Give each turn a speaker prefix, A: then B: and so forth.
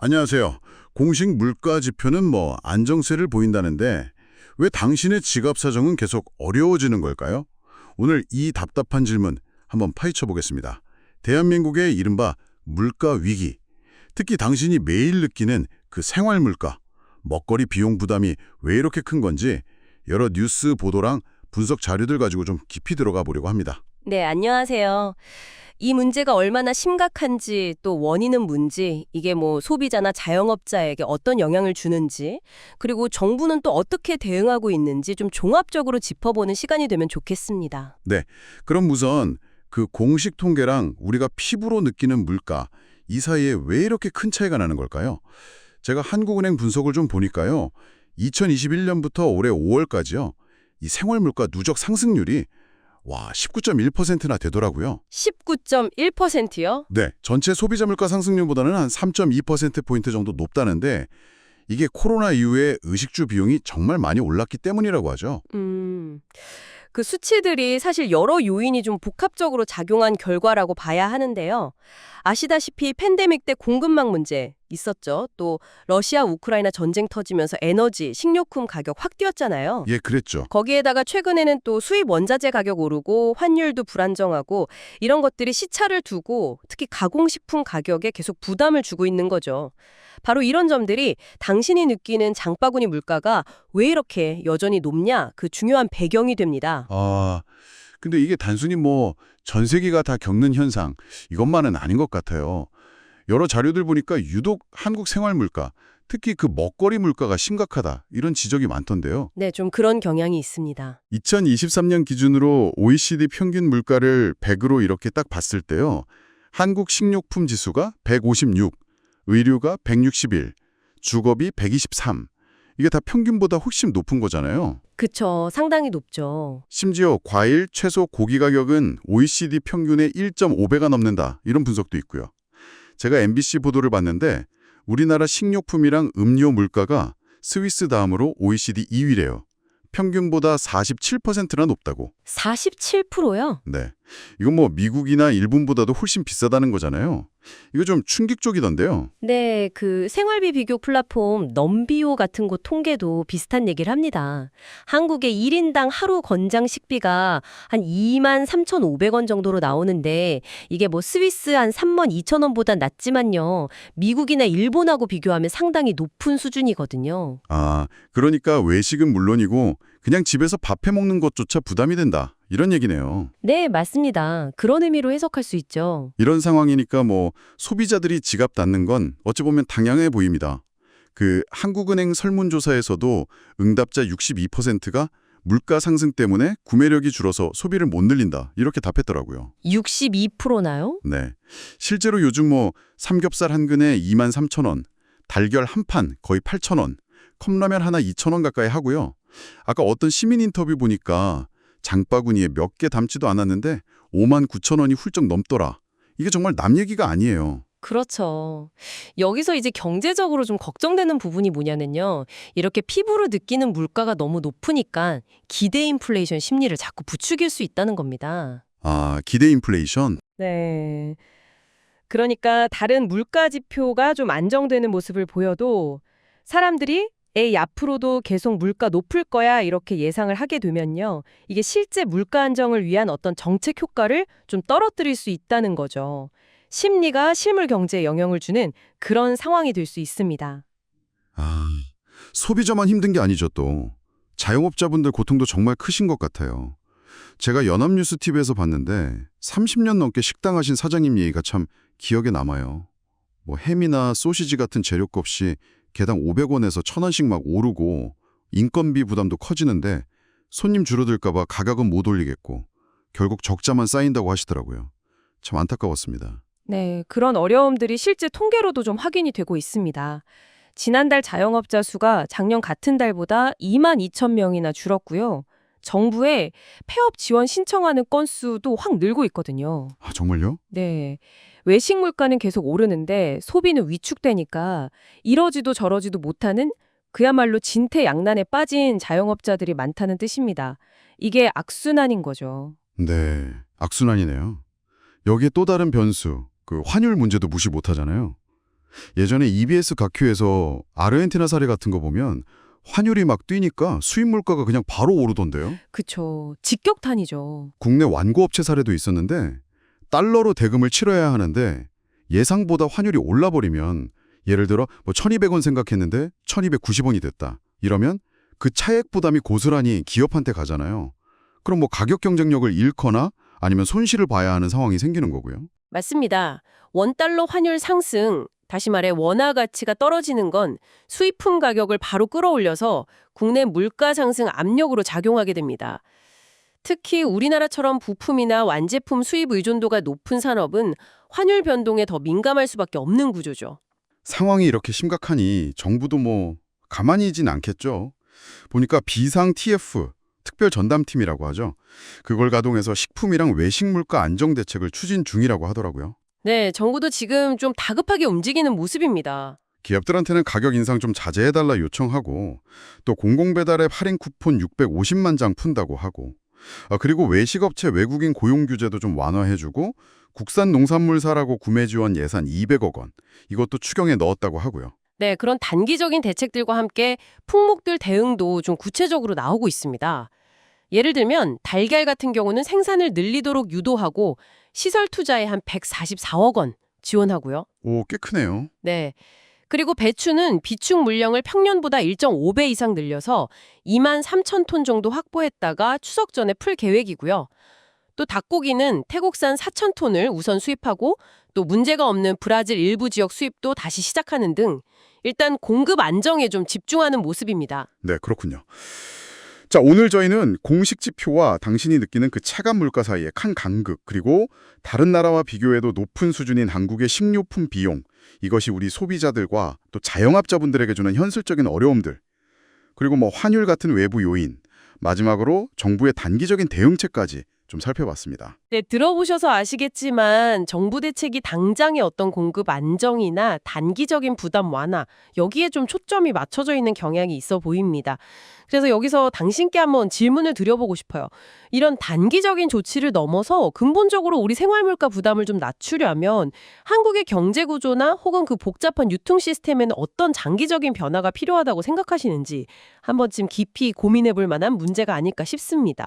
A: 안녕하세요. 공식 물가 지표는 안정세를 보인다는데 왜 당신의 지갑 사정은 계속 어려워지는 걸까요? 오늘 이 답답한 질문 한번 파헤쳐 보겠습니다. 대한민국의 이른바 물가 위기, 특히 당신이 매일 느끼는 그 생활 물가, 먹거리 비용 부담이 왜 이렇게 큰 건지 여러 뉴스 보도랑 분석 자료들 가지고 좀 깊이 들어가 보려고 합니다.
B: 네, 안녕하세요. 이 문제가 얼마나 심각한지 또 원인은 뭔지, 이게 소비자나 자영업자에게 어떤 영향을 주는지, 그리고 정부는 또 어떻게 대응하고 있는지 좀 종합적으로 짚어보는 시간이 되면 좋겠습니다.
A: 네, 그럼 우선 그 공식 통계랑 우리가 피부로 느끼는 물가, 이 사이에 왜 이렇게 큰 차이가 나는 걸까요? 제가 한국은행 분석을 좀 보니까요. 2021년부터 올해 5월까지요. 이 생활물가 누적 상승률이 19.1%나 되더라고요.
B: 19.1%요?
A: 네, 전체 소비자 물가 상승률보다는 한 3.2%포인트 정도 높다는데 이게 코로나 이후에 의식주 비용이 정말 많이 올랐기 때문이라고 하죠.
B: 그 수치들이 사실 여러 요인이 좀 복합적으로 작용한 결과라고 봐야 하는데요. 아시다시피 팬데믹 때 공급망 문제 있었죠. 또 러시아 우크라이나 전쟁 터지면서 에너지, 식료품 가격 확 뛰었잖아요.
A: 예, 그랬죠.
B: 거기에다가 최근에는 또 수입 원자재 가격 오르고 환율도 불안정하고 이런 것들이 시차를 두고 특히 가공식품 가격에 계속 부담을 주고 있는 거죠. 바로 이런 점들이 당신이 느끼는 장바구니 물가가 왜 이렇게 여전히 높냐 그 중요한 배경이 됩니다.
A: 근데 이게 단순히 전 세계가 다 겪는 현상, 이것만은 아닌 것 같아요. 여러 자료들 보니까 유독 한국 생활 물가, 특히 그 먹거리 물가가 심각하다, 이런 지적이 많던데요.
B: 네, 좀 그런 경향이 있습니다.
A: 2023년 기준으로 OECD 평균 물가를 100으로 이렇게 딱 봤을 때요. 한국 식료품 지수가 156, 의류가 161, 주거비 123. 이게 다 평균보다 훨씬 높은 거잖아요.
B: 그쵸, 상당히 높죠.
A: 심지어 과일, 채소, 고기 가격은 OECD 평균의 1.5배가 넘는다. 이런 분석도 있고요. 제가 MBC 보도를 봤는데 우리나라 식료품이랑 음료 물가가 스위스 다음으로 OECD 2위래요. 평균보다 47%나 높다고.
B: 47%요?
A: 네. 이건 미국이나 일본보다도 훨씬 비싸다는 거잖아요. 이거 좀 충격적이던데요.
B: 네, 그 생활비 비교 플랫폼 넘비오 같은 곳 통계도 비슷한 얘기를 합니다. 한국의 1인당 하루 건장 식비가 한 23,500원 정도로 나오는데 이게 스위스 한 32,000원보다 낮지만요. 미국이나 일본하고 비교하면 상당히 높은 수준이거든요.
A: 그러니까 외식은 물론이고 그냥 집에서 밥 해 먹는 것조차 부담이 된다. 이런 얘기네요.
B: 네, 맞습니다. 그런 의미로 해석할 수 있죠.
A: 이런 상황이니까 소비자들이 지갑 닫는 건 어찌 보면 당연해 보입니다. 그 한국은행 설문조사에서도 응답자 62%가 물가 상승 때문에 구매력이 줄어서 소비를 못 늘린다. 이렇게 답했더라고요.
B: 62%나요?
A: 네. 실제로 요즘 삼겹살 한 근에 23,000원, 달걀 한 판 거의 8,000원, 컵라면 하나 2,000원 가까이 하고요. 아까 어떤 시민 인터뷰 보니까 장바구니에 몇 개 담지도 않았는데 59,000원이 훌쩍 넘더라. 이게 정말 남 얘기가 아니에요.
B: 그렇죠. 여기서 이제 경제적으로 좀 걱정되는 부분이 뭐냐면요. 이렇게 피부로 느끼는 물가가 너무 높으니까 기대 인플레이션 심리를 자꾸 부추길 수 있다는 겁니다.
A: 기대 인플레이션?
B: 네. 그러니까 다른 물가 지표가 좀 안정되는 모습을 보여도 사람들이 에이, 앞으로도 계속 물가 높을 거야 이렇게 예상을 하게 되면요. 이게 실제 물가 안정을 위한 어떤 정책 효과를 좀 떨어뜨릴 수 있다는 거죠. 심리가 실물 경제에 영향을 주는 그런 상황이 될 수 있습니다.
A: 소비자만 힘든 게 아니죠 또. 자영업자분들 고통도 정말 크신 것 같아요. 제가 연합뉴스 TV에서 봤는데 30년 넘게 식당 하신 사장님 얘기가 참 기억에 남아요. 햄이나 소시지 같은 재료값이 개당 500원에서 1,000원씩 막 오르고 인건비 부담도 커지는데 손님 줄어들까 봐 가격은 못 올리겠고 결국 적자만 쌓인다고 하시더라고요. 참 안타까웠습니다.
B: 네, 그런 어려움들이 실제 통계로도 좀 확인이 되고 있습니다. 지난달 자영업자 수가 작년 같은 달보다 22,000명이나 줄었고요. 정부에 폐업 지원 신청하는 건수도 확 늘고 있거든요.
A: 정말요?
B: 네. 외식 물가는 계속 오르는데 소비는 위축되니까 이러지도 저러지도 못하는 그야말로 진퇴양난에 빠진 자영업자들이 많다는 뜻입니다. 이게 악순환인 거죠.
A: 네, 악순환이네요. 여기에 또 다른 변수, 그 환율 문제도 무시 못하잖아요. 예전에 EBS 다큐에서 아르헨티나 사례 같은 거 보면 환율이 막 뛰니까 수입 물가가 그냥 바로 오르던데요.
B: 그쵸. 직격탄이죠.
A: 국내 완구업체 사례도 있었는데 달러로 대금을 치러야 하는데 예상보다 환율이 올라버리면 예를 들어 뭐 1,200원 생각했는데 1,290원이 됐다. 이러면 그 차액 부담이 고스란히 기업한테 가잖아요. 그럼 뭐 가격 경쟁력을 잃거나 아니면 손실을 봐야 하는 상황이 생기는 거고요.
B: 맞습니다. 원달러 환율 상승, 다시 말해 원화 가치가 떨어지는 건 수입품 가격을 바로 끌어올려서 국내 물가 상승 압력으로 작용하게 됩니다. 특히 우리나라처럼 부품이나 완제품 수입 의존도가 높은 산업은 환율 변동에 더 민감할 수밖에 없는 구조죠.
A: 상황이 이렇게 심각하니 정부도 뭐 가만히 있진 않겠죠. 보니까 비상 TF, 특별 전담팀이라고 하죠. 그걸 가동해서 식품이랑 외식 물가 안정 대책을 추진 중이라고 하더라고요.
B: 네, 정부도 지금 좀 다급하게 움직이는 모습입니다.
A: 기업들한테는 가격 인상 좀 자제해달라 요청하고 또 공공배달앱 할인 쿠폰 650만 장 푼다고 하고 그리고 외식업체 외국인 고용 규제도 좀 완화해주고 국산 농산물 사라고 구매 지원 예산 200억 원 이것도 추경에 넣었다고 하고요.
B: 네, 그런 단기적인 대책들과 함께 품목들 대응도 좀 구체적으로 나오고 있습니다. 예를 들면 달걀 같은 경우는 생산을 늘리도록 유도하고 시설 투자에 한 144억 원 지원하고요.
A: 오, 꽤 크네요.
B: 네. 그리고 배추는 비축 물량을 평년보다 1.5배 이상 늘려서 2만 3천 톤 정도 확보했다가 추석 전에 풀 계획이고요. 또 닭고기는 태국산 4천 톤을 우선 수입하고 또 문제가 없는 브라질 일부 지역 수입도 다시 시작하는 등 일단 공급 안정에 좀 집중하는 모습입니다.
A: 네, 그렇군요. 자, 오늘 저희는 공식 지표와 당신이 느끼는 그 체감 물가 사이의 큰 간극, 그리고 다른 나라와 비교해도 높은 수준인 한국의 식료품 비용, 이것이 우리 소비자들과 또 자영업자분들에게 주는 현실적인 어려움들, 그리고 뭐 환율 같은 외부 요인, 마지막으로 정부의 단기적인 대응책까지 좀 살펴봤습니다.
B: 네, 들어보셔서 아시겠지만 정부 대책이 당장의 어떤 공급 안정이나 단기적인 부담 완화, 여기에 좀 초점이 맞춰져 있는 경향이 있어 보입니다. 그래서 여기서 당신께 한번 질문을 드려보고 싶어요. 이런 단기적인 조치를 넘어서 근본적으로 우리 생활물가 부담을 좀 낮추려면 한국의 경제 구조나 혹은 그 복잡한 유통 시스템에는 어떤 장기적인 변화가 필요하다고 생각하시는지 한 번쯤 깊이 고민해 볼 만한 문제가 아닐까 싶습니다.